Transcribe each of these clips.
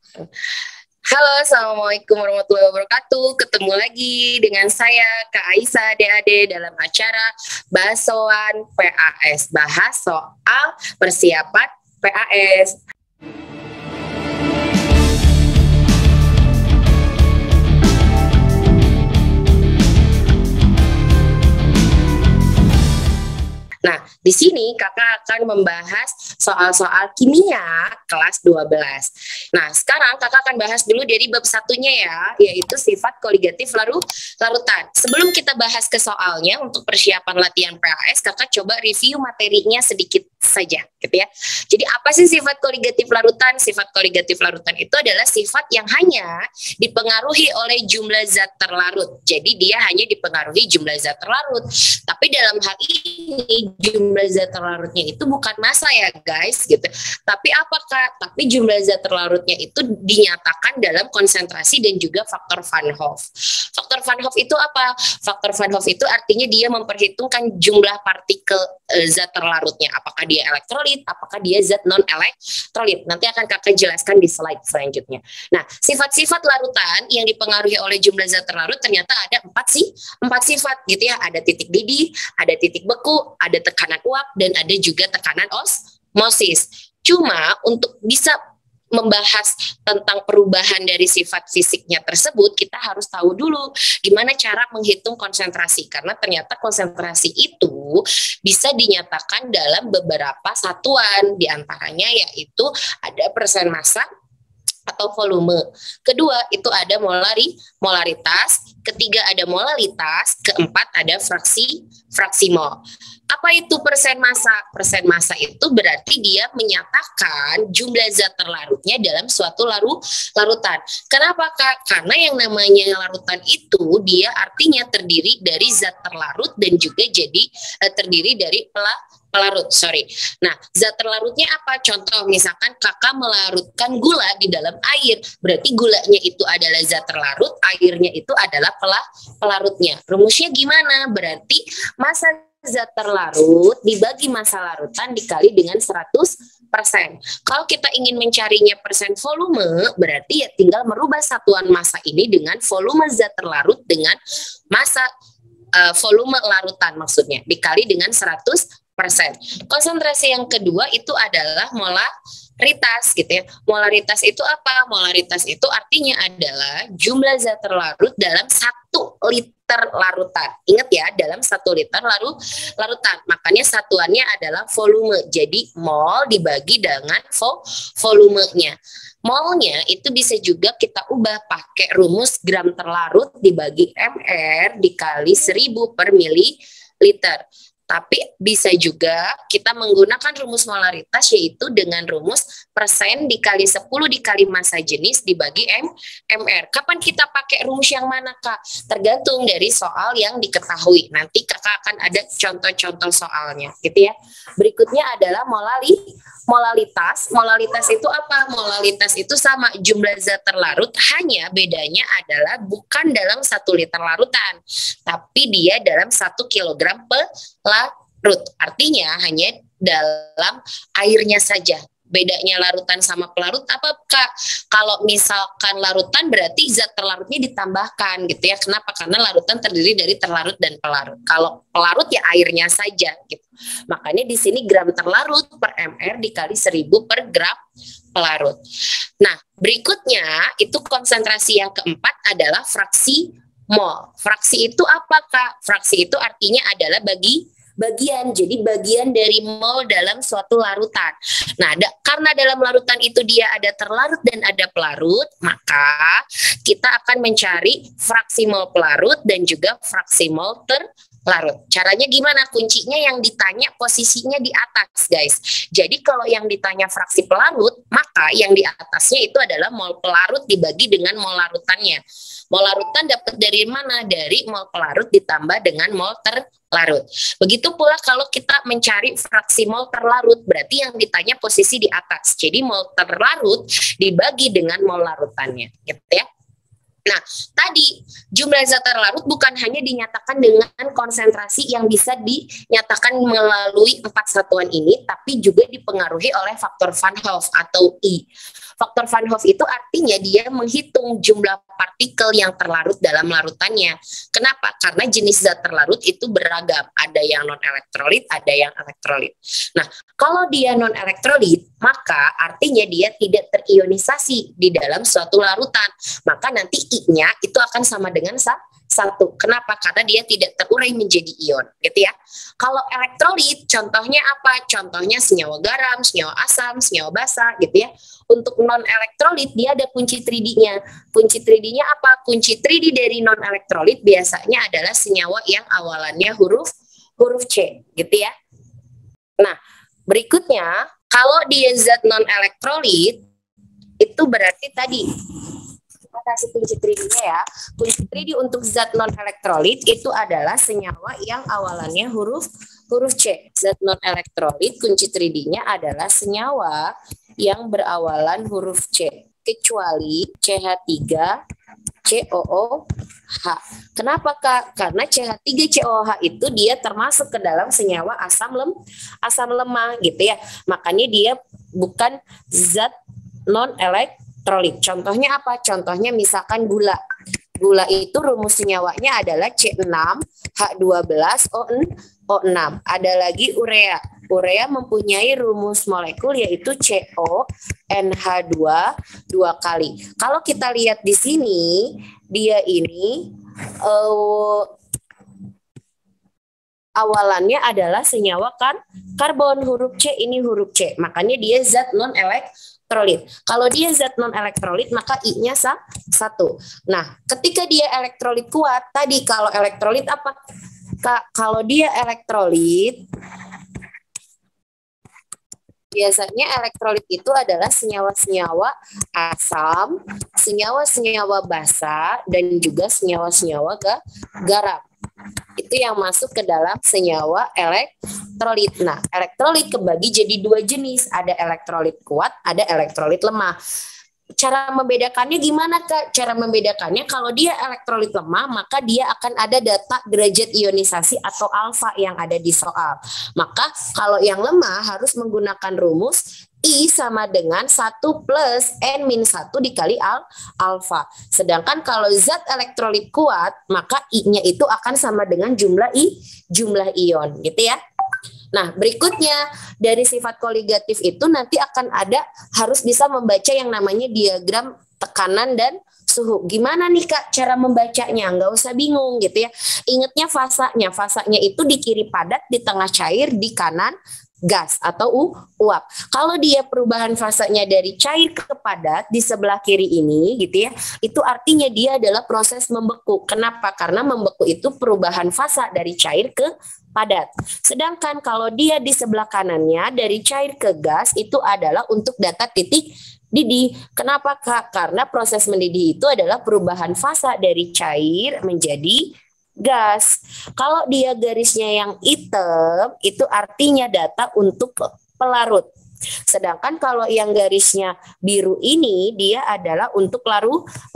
Halo, Assalamualaikum warahmatullahi wabarakatuh. Ketemu lagi dengan saya, Kak Aisyah DAD, dalam acara Bahasoan PAS. Bahas soal persiapan PAS. Nah, di sini kakak akan membahas soal-soal kimia kelas 12. Nah, sekarang kakak akan bahas dulu dari bab satunya ya, yaitu sifat koligatif larutan. Sebelum kita bahas ke soalnya, untuk persiapan latihan PAS, kakak coba review materinya sedikit saja, gitu ya. Jadi apa sih sifat koligatif larutan? Sifat koligatif larutan itu adalah sifat yang hanya dipengaruhi oleh jumlah zat terlarut. Jadi dia hanya dipengaruhi jumlah zat terlarut. Tapi dalam hal ini jumlah zat terlarutnya itu bukan massa ya guys gitu. Tapi apakah? Tapi jumlah zat terlarutnya itu dinyatakan dalam konsentrasi dan juga faktor Van Hoff. Faktor Van Hoff itu apa? Faktor Van Hoff itu artinya dia memperhitungkan jumlah partikel zat terlarutnya. Apakah dia elektrolit, apakah dia zat non elektrolit. Nanti akan kakak jelaskan di slide selanjutnya. Nah, sifat-sifat larutan yang dipengaruhi oleh jumlah zat terlarut ternyata ada empat sifat gitu ya. Ada titik didih, ada titik beku, ada tekanan uap, dan ada juga tekanan osmosis. Cuma untuk bisa membahas tentang perubahan dari sifat fisiknya tersebut, kita harus tahu dulu gimana cara menghitung konsentrasi, karena ternyata konsentrasi itu bisa dinyatakan dalam beberapa satuan, diantaranya yaitu ada persen massa atau volume. Kedua itu ada molaritas, ketiga ada molalitas, keempat ada fraksi mol. Apa itu persen massa? Persen massa itu berarti dia menyatakan jumlah zat terlarutnya dalam suatu larutan. Kenapa Kak? Karena yang namanya larutan itu dia artinya terdiri dari zat terlarut dan juga jadi terdiri dari pelarut. Nah, zat terlarutnya apa? Contoh misalkan kakak melarutkan gula di dalam air, berarti gulanya itu adalah zat terlarut, airnya itu adalah pelarutnya. Rumusnya gimana? Berarti massa zat terlarut dibagi massa larutan dikali dengan 100%. Kalau kita ingin mencarinya persen volume, berarti ya tinggal merubah satuan massa ini dengan volume zat terlarut dengan massa volume larutan maksudnya, dikali dengan 100%. Konsentrasi yang kedua itu adalah molaritas gitu ya. Molaritas itu apa? Molaritas itu artinya adalah jumlah zat terlarut dalam 1 liter larutan. Ingat ya, dalam 1 liter larutan. Makanya satuannya adalah volume. Jadi mol dibagi dengan volumenya. Molnya itu bisa juga kita ubah pakai rumus gram terlarut dibagi mR dikali 1000 per mililiter. Tapi bisa juga kita menggunakan rumus molaritas, yaitu dengan rumus persen dikali 10 dikali massa jenis dibagi mR. Kapan kita pakai rumus yang mana Kak? Tergantung dari soal yang diketahui. Nanti kakak akan ada contoh-contoh soalnya gitu ya. Berikutnya adalah molalitas. Molalitas itu apa? Molalitas itu sama jumlah zat terlarut, hanya bedanya adalah bukan dalam 1 liter larutan, tapi dia dalam 1 kilogram pelarut. Artinya hanya dalam airnya saja. Bedanya larutan sama pelarut apa Kak? Kalau misalkan larutan berarti zat terlarutnya ditambahkan gitu ya. Kenapa? Karena larutan terdiri dari terlarut dan pelarut. Kalau pelarut ya airnya saja gitu. Makanya di sini gram terlarut per mR dikali 1000 per gram pelarut. Nah, berikutnya itu konsentrasi yang keempat adalah fraksi mol. Fraksi itu apa Kak? Fraksi itu artinya adalah bagian, jadi bagian dari mol dalam suatu larutan. Nah, karena dalam larutan itu dia ada terlarut dan ada pelarut, maka kita akan mencari fraksi mol pelarut dan juga fraksi mol terlarut. Caranya gimana? Kuncinya yang ditanya posisinya di atas, guys. Jadi kalau yang ditanya fraksi pelarut, maka yang di atasnya itu adalah mol pelarut dibagi dengan mol larutannya. Mol larutan dapat dari mana? Dari mol pelarut ditambah dengan mol terlarut. Begitu pula kalau kita mencari fraksi mol terlarut, berarti yang ditanya posisi di atas. Jadi mol terlarut dibagi dengan mol larutannya, gitu ya. Nah, tadi jumlah zat terlarut bukan hanya dinyatakan dengan konsentrasi yang bisa dinyatakan melalui 4 satuan ini, tapi juga dipengaruhi oleh faktor Van Hoff atau I. Faktor Van Hoff itu artinya dia menghitung jumlah partikel yang terlarut dalam larutannya. Kenapa? Karena jenis zat terlarut itu beragam. Ada yang non-elektrolit, ada yang elektrolit. Nah, kalau dia non-elektrolit, maka artinya dia tidak terionisasi di dalam suatu larutan. Maka nanti I-nya itu akan sama dengan satu. Kenapa? Karena dia tidak terurai menjadi ion, gitu ya. Kalau elektrolit, contohnya apa? Contohnya senyawa garam, senyawa asam, senyawa basa, gitu ya. Untuk non-elektrolit, dia ada kunci 3D-nya. Kunci 3D-nya apa? Kunci 3D dari non-elektrolit biasanya adalah senyawa yang awalannya huruf C, gitu ya. Nah, berikutnya, kalau dia zat non-elektrolit, itu berarti tadi kita kasih kunci 3D-nya ya. Kunci 3D untuk zat non-elektrolit itu adalah senyawa yang awalannya huruf C. Zat non-elektrolit kunci 3D-nya adalah senyawa yang berawalan huruf C, kecuali CH3 COOH. Kenapa Kak? Karena CH3 COOH itu dia termasuk ke dalam senyawa asam lemah gitu ya. Makanya dia bukan zat non-elektrolit. Contohnya apa? Contohnya misalkan gula. Gula itu rumus senyawanya adalah C6H12O6. Ada lagi urea. Urea mempunyai rumus molekul yaitu CONH2 dua kali. Kalau kita lihat di sini, dia ini awalannya adalah senyawa karbon, huruf C, ini huruf C. Makanya dia zat non-elektrolit. Kalau dia zat non-elektrolit, maka I-nya satu. Nah, ketika dia elektrolit kuat, tadi kalau elektrolit apa? Kalau dia elektrolit, biasanya elektrolit itu adalah senyawa-senyawa asam, senyawa-senyawa basa, dan juga senyawa-senyawa garam. Itu yang masuk ke dalam senyawa elektrolit. Nah, elektrolit kebagi jadi dua jenis. Ada elektrolit kuat, ada elektrolit lemah. Cara membedakannya gimana Kak? Cara membedakannya kalau dia elektrolit lemah, maka dia akan ada data derajat ionisasi atau alfa yang ada di soal. Maka kalau yang lemah harus menggunakan rumus I sama dengan 1 plus N-1 dikali alfa. Sedangkan kalau zat elektrolit kuat, maka I-nya itu akan sama dengan jumlah ion, gitu ya. Nah, berikutnya dari sifat koligatif itu nanti akan ada harus bisa membaca yang namanya diagram tekanan dan suhu. Gimana nih Kak cara membacanya? Nggak usah bingung gitu ya. Ingatnya fasanya. Fasanya itu di kiri padat, di tengah cair, di kanan gas atau uap. Kalau dia perubahan fasanya dari cair ke padat di sebelah kiri ini gitu ya, itu artinya dia adalah proses membeku. Kenapa? Karena membeku itu perubahan fasa dari cair ke padat. Sedangkan kalau dia di sebelah kanannya dari cair ke gas itu adalah untuk data titik didih. Kenapa Kak? Karena proses mendidih itu adalah perubahan fasa dari cair menjadi gas. Kalau dia garisnya yang hitam, itu artinya data untuk pelarut. Sedangkan kalau yang garisnya biru ini, dia adalah untuk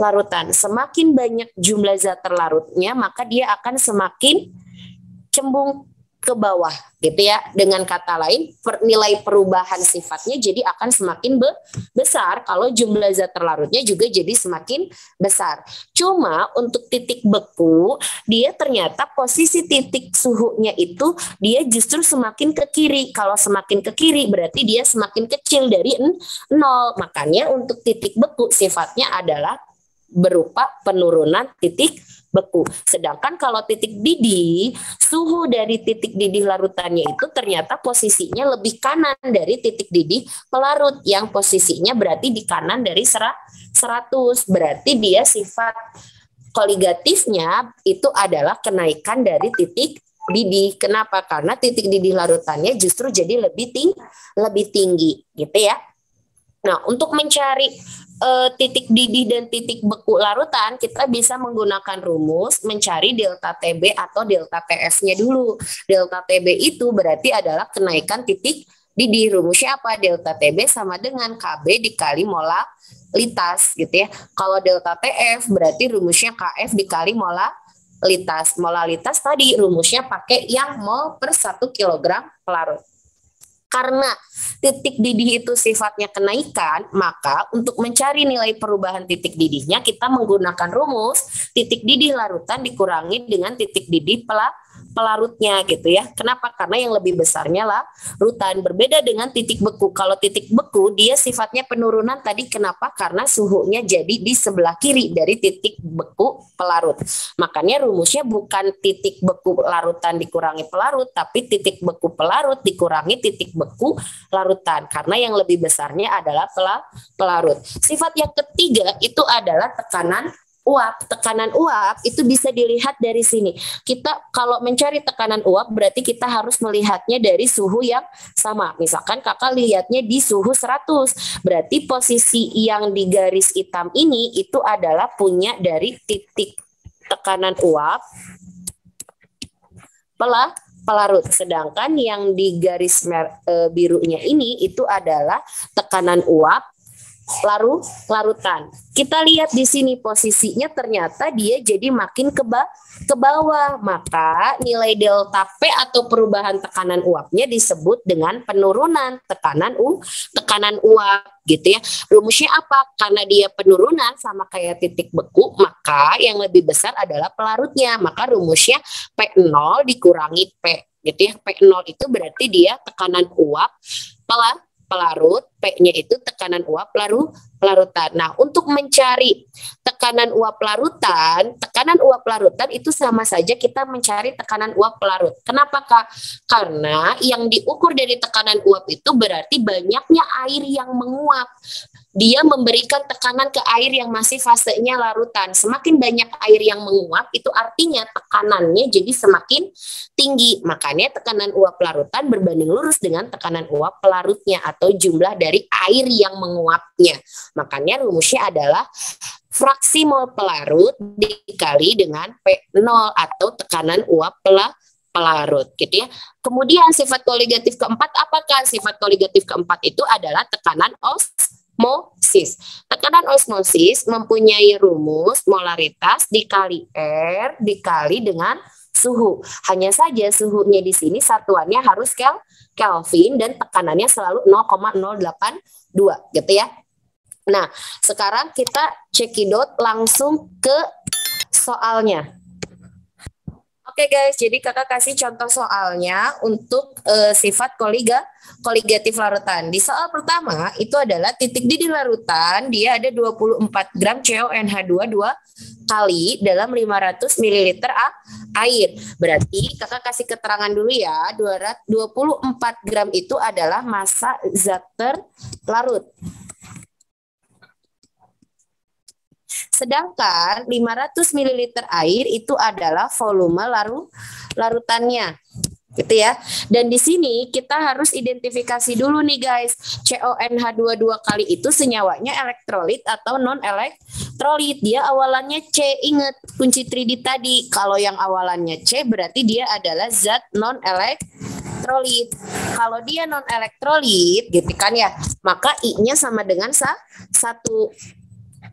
larutan. Semakin banyak jumlah zat terlarutnya, maka dia akan semakin cembung ke bawah, gitu ya. Dengan kata lain, nilai perubahan sifatnya jadi akan semakin besar kalau jumlah zat terlarutnya juga jadi semakin besar. Cuma untuk titik beku, dia ternyata posisi titik suhunya itu dia justru semakin ke kiri. Kalau semakin ke kiri berarti dia semakin kecil dari 0. Makanya untuk titik beku sifatnya adalah berupa penurunan titik beku. Sedangkan kalau titik didih, suhu dari titik didih larutannya itu ternyata posisinya lebih kanan dari titik didih pelarut yang posisinya berarti di kanan dari 100. Berarti dia sifat koligatifnya itu adalah kenaikan dari titik didih. Kenapa? Karena titik didih larutannya justru jadi lebih tinggi gitu ya. Nah, untuk mencari titik didih dan titik beku larutan, kita bisa menggunakan rumus mencari delta TB atau delta TF-nya dulu. Delta TB itu berarti adalah kenaikan titik didih. Rumusnya apa? Delta TB sama dengan KB dikali molalitas gitu ya. Kalau delta TF berarti rumusnya KF dikali molalitas. Molalitas tadi rumusnya pakai yang mol per 1 kg pelarut. Karena titik didih itu sifatnya kenaikan, maka untuk mencari nilai perubahan titik didihnya kita menggunakan rumus titik didih larutan dikurangi dengan titik didih pelarutnya gitu ya. Kenapa? Karena yang lebih besarnya larutan. Berbeda dengan titik beku. Kalau titik beku dia sifatnya penurunan tadi. Kenapa? Karena suhunya jadi di sebelah kiri dari titik beku pelarut. Makanya rumusnya bukan titik beku larutan dikurangi pelarut, tapi titik beku pelarut dikurangi titik beku larutan. Karena yang lebih besarnya adalah pelarut. Sifat yang ketiga itu adalah tekanan uap. Tekanan uap itu bisa dilihat dari sini. Kita kalau mencari tekanan uap berarti kita harus melihatnya dari suhu yang sama. Misalkan kakak lihatnya di suhu 100. Berarti posisi yang di garis hitam ini itu adalah punya dari titik tekanan uap pelarut. Sedangkan yang di garis birunya ini itu adalah tekanan uap larutan. Kita lihat di sini posisinya ternyata dia jadi makin ke bawah. Maka nilai delta P atau perubahan tekanan uapnya disebut dengan penurunan tekanan uap gitu ya. Rumusnya apa? Karena dia penurunan sama kayak titik beku, maka yang lebih besar adalah pelarutnya. Maka rumusnya P0 dikurangi P gitu ya. P0 itu berarti dia tekanan uap pelarut, P-nya itu tekanan uap larutan. Nah, untuk mencari tekanan uap larutan itu sama saja kita mencari tekanan uap pelarut. Kenapa, Kak? Karena yang diukur dari tekanan uap itu berarti banyaknya air yang menguap. Dia memberikan tekanan ke air yang masih fasenya larutan. Semakin banyak air yang menguap, itu artinya tekanannya jadi semakin tinggi. Makanya tekanan uap larutan berbanding lurus dengan tekanan uap pelarutnya atau jumlah dari air yang menguapnya. Makanya rumusnya adalah fraksi mol pelarut dikali dengan P0 atau tekanan uap pelarut gitu ya. Kemudian sifat koligatif keempat apakah? Sifat koligatif keempat itu adalah tekanan osmosis. Tekanan osmosis mempunyai rumus molaritas dikali R dikali dengan suhu. Hanya saja suhunya di sini satuannya harus Kelvin dan tekanannya selalu 0,082 gitu ya. Nah, sekarang kita cekidot langsung ke soalnya. Oke guys, jadi kakak kasih contoh soalnya untuk sifat koligatif larutan. Di soal pertama itu adalah titik didih larutan, dia ada 24 gram CONH2 2 kali dalam 500 ml air. Berarti kakak kasih keterangan dulu ya, 24 gram itu adalah massa zat terlarut. Sedangkan 500 ml air itu adalah volume larutannya. Gitu ya. Dan di sini kita harus identifikasi dulu nih guys. CONH2 2 kali itu senyawanya elektrolit atau non elektrolit. Dia awalannya C. Ingat kunci 3D tadi. Kalau yang awalannya C berarti dia adalah zat non elektrolit. Kalau dia non elektrolit gitu kan ya, maka I-nya sama dengan 1.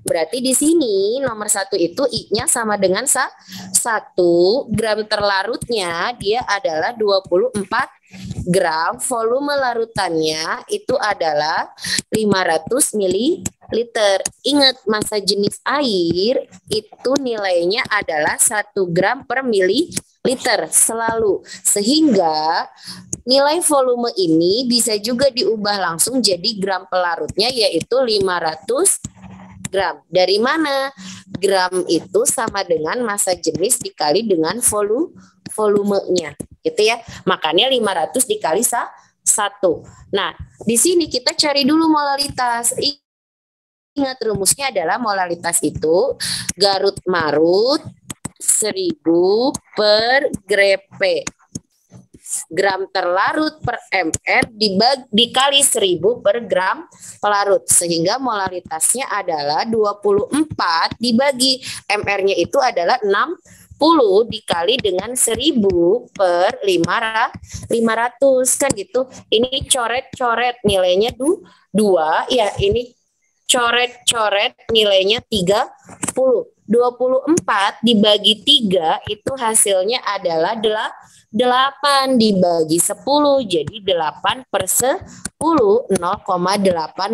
Berarti di sini nomor 1 itu I-nya sama dengan 1 gram terlarutnya dia adalah 24 gram, volume larutannya itu adalah 500 ml. Ingat massa jenis air itu nilainya adalah 1 gram per mililiter selalu. Sehingga nilai volume ini bisa juga diubah langsung jadi gram pelarutnya yaitu 500 gram. Dari mana? Gram itu sama dengan massa jenis dikali dengan volumenya, gitu ya. Makanya 500 dikali 1. Nah, di sini kita cari dulu molalitas. Ingat rumusnya adalah molalitas itu Garut Marut 1000 per Grep. Gram terlarut per mr dikali 1000 per gram pelarut, sehingga molaritasnya adalah 24 dibagi mr-nya itu adalah 60 dikali dengan 1000 per 500 kan gitu. Ini coret-coret nilainya 2 ya, ini coret-coret nilainya 30. 24 dibagi 3 itu hasilnya adalah 8 dibagi 10. Jadi 8 per 10, 0,8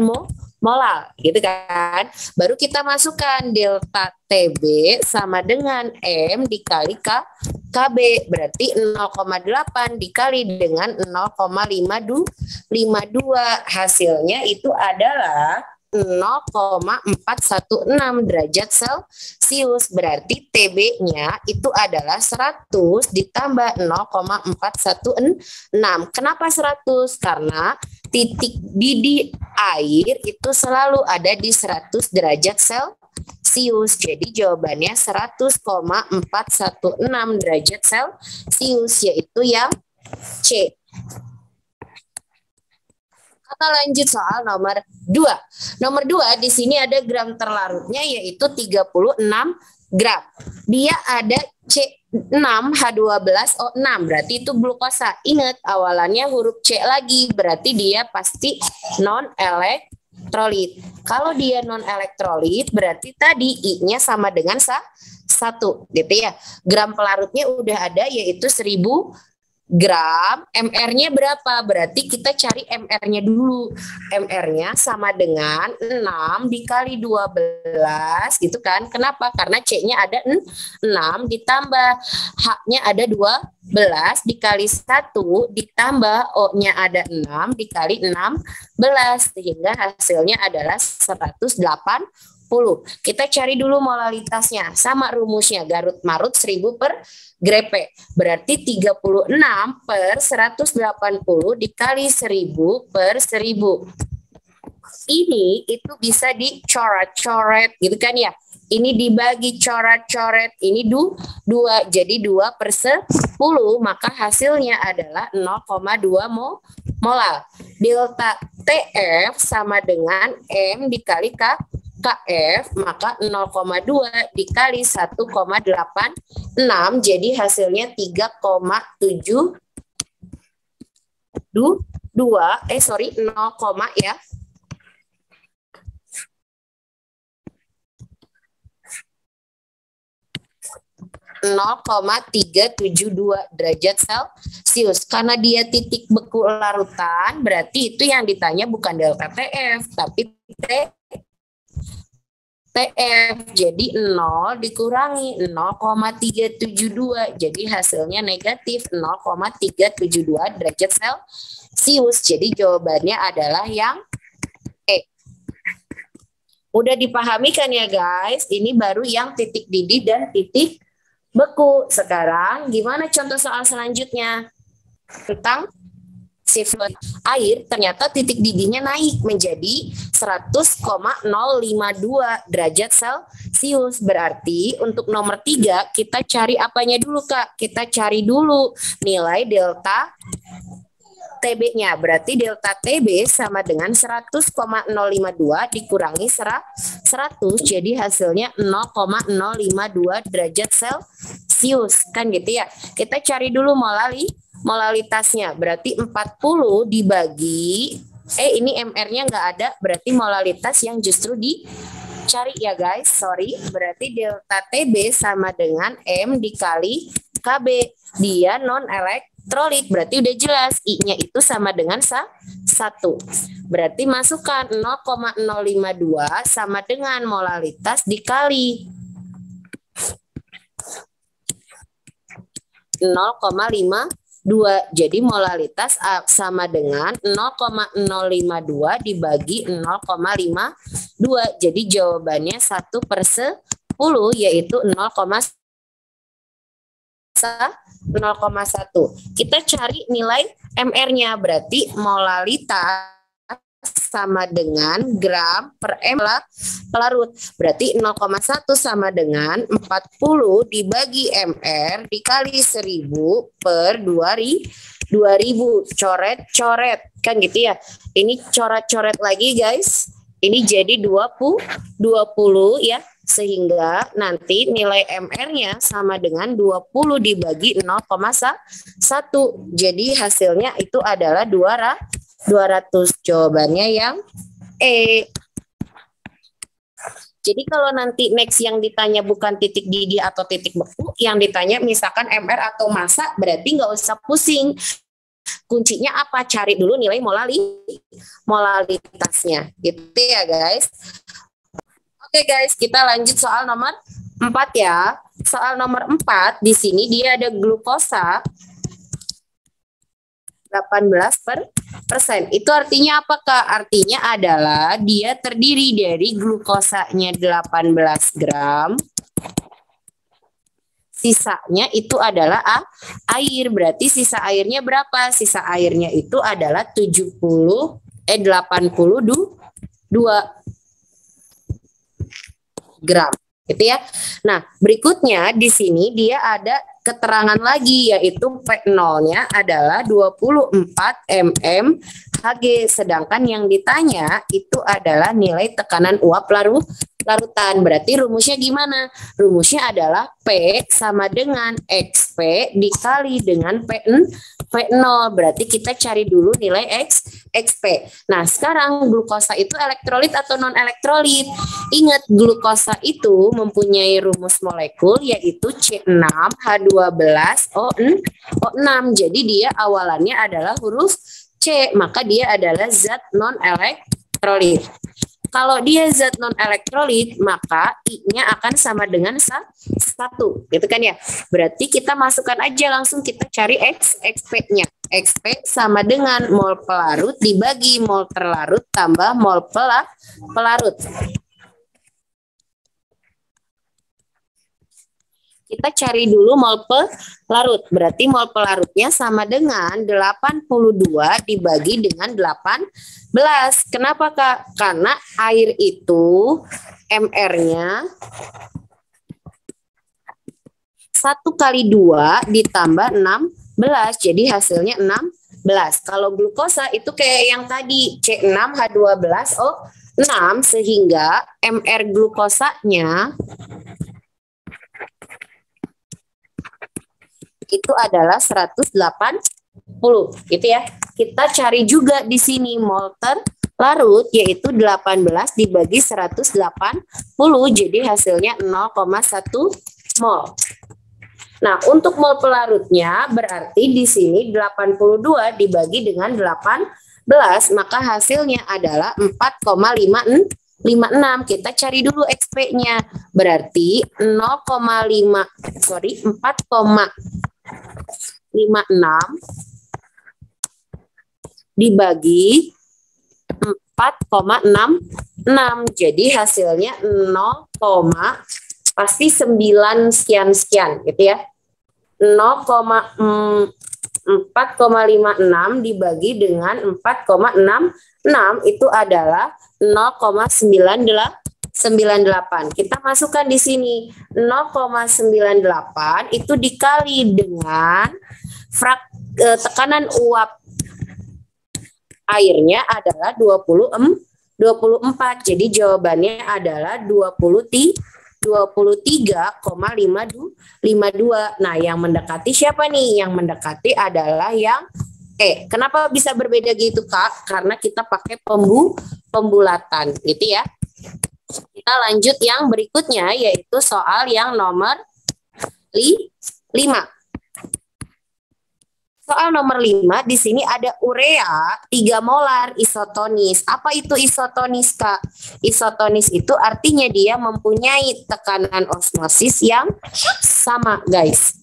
molar, gitu kan. Baru kita masukkan delta TB sama dengan M dikali KB, berarti 0,8 dikali dengan 0,52, hasilnya itu adalah 0,416 derajat Celcius. Berarti TB-nya itu adalah 100 ditambah 0,416. Kenapa 100? Karena titik didih air itu selalu ada di 100 derajat Celcius. Jadi jawabannya 100,416 derajat Celcius, yaitu yang C. Kita lanjut soal nomor 2. Nomor 2 di sini ada gram terlarutnya yaitu 36 gram. Dia ada C6H12O6, berarti itu glukosa. Ingat awalannya huruf C lagi, berarti dia pasti non elektrolit. Kalau dia non elektrolit berarti tadi I-nya sama dengan 1, gitu ya. Gram pelarutnya udah ada yaitu 1000 gram, MR-nya berapa? Berarti kita cari MR-nya dulu. MR-nya sama dengan 6 dikali 12, gitu kan. Kenapa? Karena C-nya ada 6 ditambah H-nya ada 12 dikali 1 ditambah O-nya ada 6 dikali 16, sehingga hasilnya adalah 180. Kita cari dulu molalitasnya. Sama rumusnya, Garut Marut 1000 per grepe. Berarti 36 per 180 dikali 1000 per 1000. Ini itu bisa dicoret-coret gitu kan ya. Ini dibagi coret-coret. Ini 2. Jadi 2 per 10. Maka hasilnya adalah 0,2 molar. Delta TF sama dengan M dikali KF, maka 0,2 dikali 1,86, jadi hasilnya 3,72, 0, ya. 0,372 derajat Celcius. Karena dia titik beku larutan, berarti itu yang ditanya bukan delta TF, tapi TF. Jadi 0 dikurangi 0,372. Jadi hasilnya negatif 0,372 derajat Celcius. Jadi jawabannya adalah yang E. Udah dipahami kan ya guys? Ini baru yang titik didih dan titik beku. Sekarang gimana contoh soal selanjutnya? Tentang sifat air, ternyata titik didihnya naik menjadi 100,052 derajat Celcius. Berarti untuk nomor 3 kita cari apanya dulu Kak? Kita cari dulu nilai delta TB-nya. Berarti delta TB sama dengan 100,052 dikurangi 100. Jadi hasilnya 0,052 derajat Celcius. Kan gitu ya. Kita cari dulu molalitasnya. Berarti 40 dibagi, ini MR-nya nggak ada. Berarti molalitas yang justru dicari ya guys. Sorry. Berarti delta TB sama dengan M dikali KB. Dia non-elektrolit. Berarti udah jelas. I-nya itu sama dengan 1. Berarti masukkan 0,052 sama dengan molalitas dikali 0,52. Jadi molalitas sama dengan 0,052 dibagi 0,52. Jadi jawabannya 1 per 10 yaitu 0,1. Kita cari nilai MR-nya. Berarti molalitas sama dengan gram per M pelarut. Berarti 0,1 sama dengan 40 dibagi MR dikali 1000 per 2000. Coret-coret. Kan gitu ya. Ini coret-coret lagi guys. Ini jadi 20 ya. Sehingga nanti nilai MR-nya sama dengan 20 dibagi 0,1. Jadi hasilnya itu adalah 200. Jawabannya yang E. Jadi kalau nanti next yang ditanya bukan titik didih atau titik beku, yang ditanya misalkan MR atau massa, berarti nggak usah pusing. Kuncinya apa? Cari dulu nilai molalitasnya. Gitu ya guys. Oke guys, kita lanjut soal nomor 4 ya. Soal nomor 4 di sini dia ada glukosa 18%. Itu artinya apa Kak? Artinya adalah dia terdiri dari glukosanya 18 gram. Sisanya itu adalah air. Berarti sisa airnya berapa? Sisa airnya itu adalah 82 gram. Gitu ya. Nah, berikutnya di sini dia ada keterangan lagi yaitu P0-nya adalah 24 mm Hg, sedangkan yang ditanya itu adalah nilai tekanan uap larutan. Berarti rumusnya gimana? Rumusnya adalah P sama dengan XP dikali dengan P0. Berarti kita cari dulu nilai XP. Nah, sekarang glukosa itu elektrolit atau non elektrolit? Ingat, glukosa itu mempunyai rumus molekul yaitu C6H12O6. Jadi dia awalannya adalah huruf C, maka dia adalah zat non elektrolit. Kalau dia zat non elektrolit, maka I-nya akan sama dengan 1, gitu kan ya. Berarti kita masukkan aja langsung, kita cari XP-nya. XP sama dengan mol pelarut dibagi mol terlarut tambah mol pelarut. Kita cari dulu mol pelarut. Berarti mol pelarutnya sama dengan 82 dibagi dengan 18. Kenapa Kak? Karena air itu MR-nya 1 kali 2 ditambah 16. Jadi hasilnya 16. Kalau glukosa itu kayak yang tadi C6H12O6 sehingga MR glukosanya itu adalah 180, gitu ya. Kita cari juga di sini mol terlarut yaitu 18 dibagi 180, jadi hasilnya 0,1 mol. Nah, untuk mol pelarutnya berarti di sini 82 dibagi dengan 18, maka hasilnya adalah 4,56. Kita cari dulu XP-nya. Berarti 4,56 dibagi 4,66. Jadi hasilnya 0, pasti 9 sekian gitu ya. 4,56 dibagi dengan 4,66 itu adalah 0,98. Kita masukkan di sini 0,98 itu dikali dengan tekanan uap airnya adalah 24. Jadi jawabannya adalah 23,52. Nah, yang mendekati siapa nih? Yang mendekati adalah yang Kenapa bisa berbeda gitu Kak? Karena kita pakai pembulatan gitu ya. Kita lanjut yang berikutnya yaitu soal yang nomor 5. Soal nomor 5 di sini ada urea 3 molar isotonis. Apa itu isotonis Kak? Isotonis itu artinya dia mempunyai tekanan osmosis yang sama guys.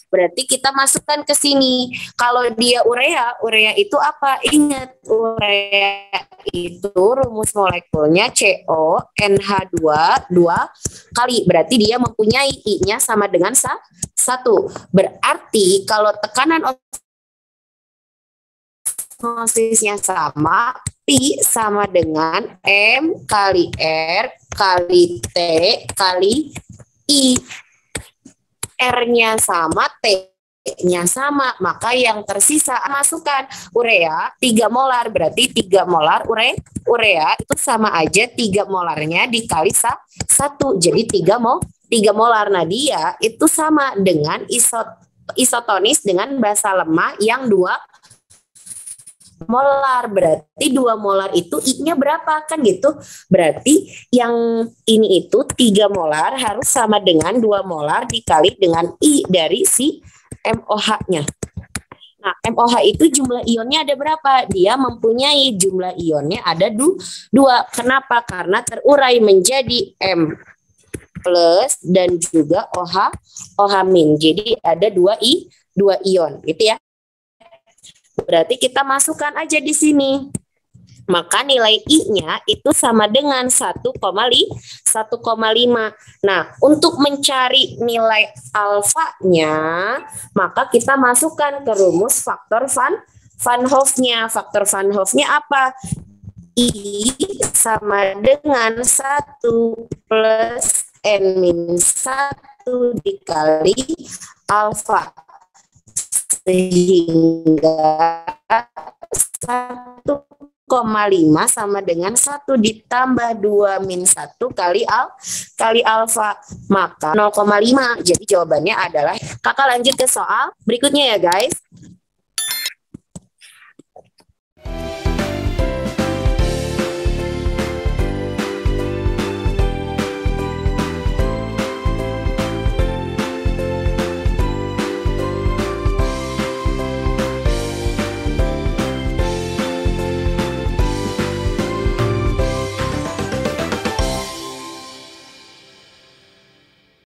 Berarti kita masukkan ke sini. Kalau dia urea itu apa? Ingat, urea itu rumus molekulnya CONH2 2 kali. Berarti dia mempunyai I-nya sama dengan 1. Berarti kalau tekanan osmosisnya sama, P sama dengan M kali R kali T kali I. R-nya sama, T-nya sama, maka yang tersisa masukkan urea 3 molar, berarti 3 molar urea itu sama aja 3 molarnya dikali 1, jadi 3 molar. Nah, dia itu sama dengan isotonis dengan basa lemah yang 2 molar. Berarti 2 molar itu I-nya berapa kan gitu. Berarti yang ini itu 3 molar harus sama dengan 2 molar dikali dengan I dari si MOH-nya. Nah, MOH itu jumlah ionnya ada berapa? Dia mempunyai jumlah ionnya ada 2. Kenapa? Karena terurai menjadi M plus dan juga OH min. Jadi ada 2 ion gitu ya. Berarti kita masukkan aja di sini. Maka nilai I-nya itu sama dengan 1,5. Nah, untuk mencari nilai alfanya, maka kita masukkan ke rumus faktor Van Hoff-nya. Faktor Van Hoff-nya apa? I sama dengan 1 plus N-1 dikali alfa. Sehingga 1,5 sama dengan 1 ditambah 2 min 1 kali alfa, maka 0,5. Jadi jawabannya adalah, kakak lanjut ke soal berikutnya ya guys.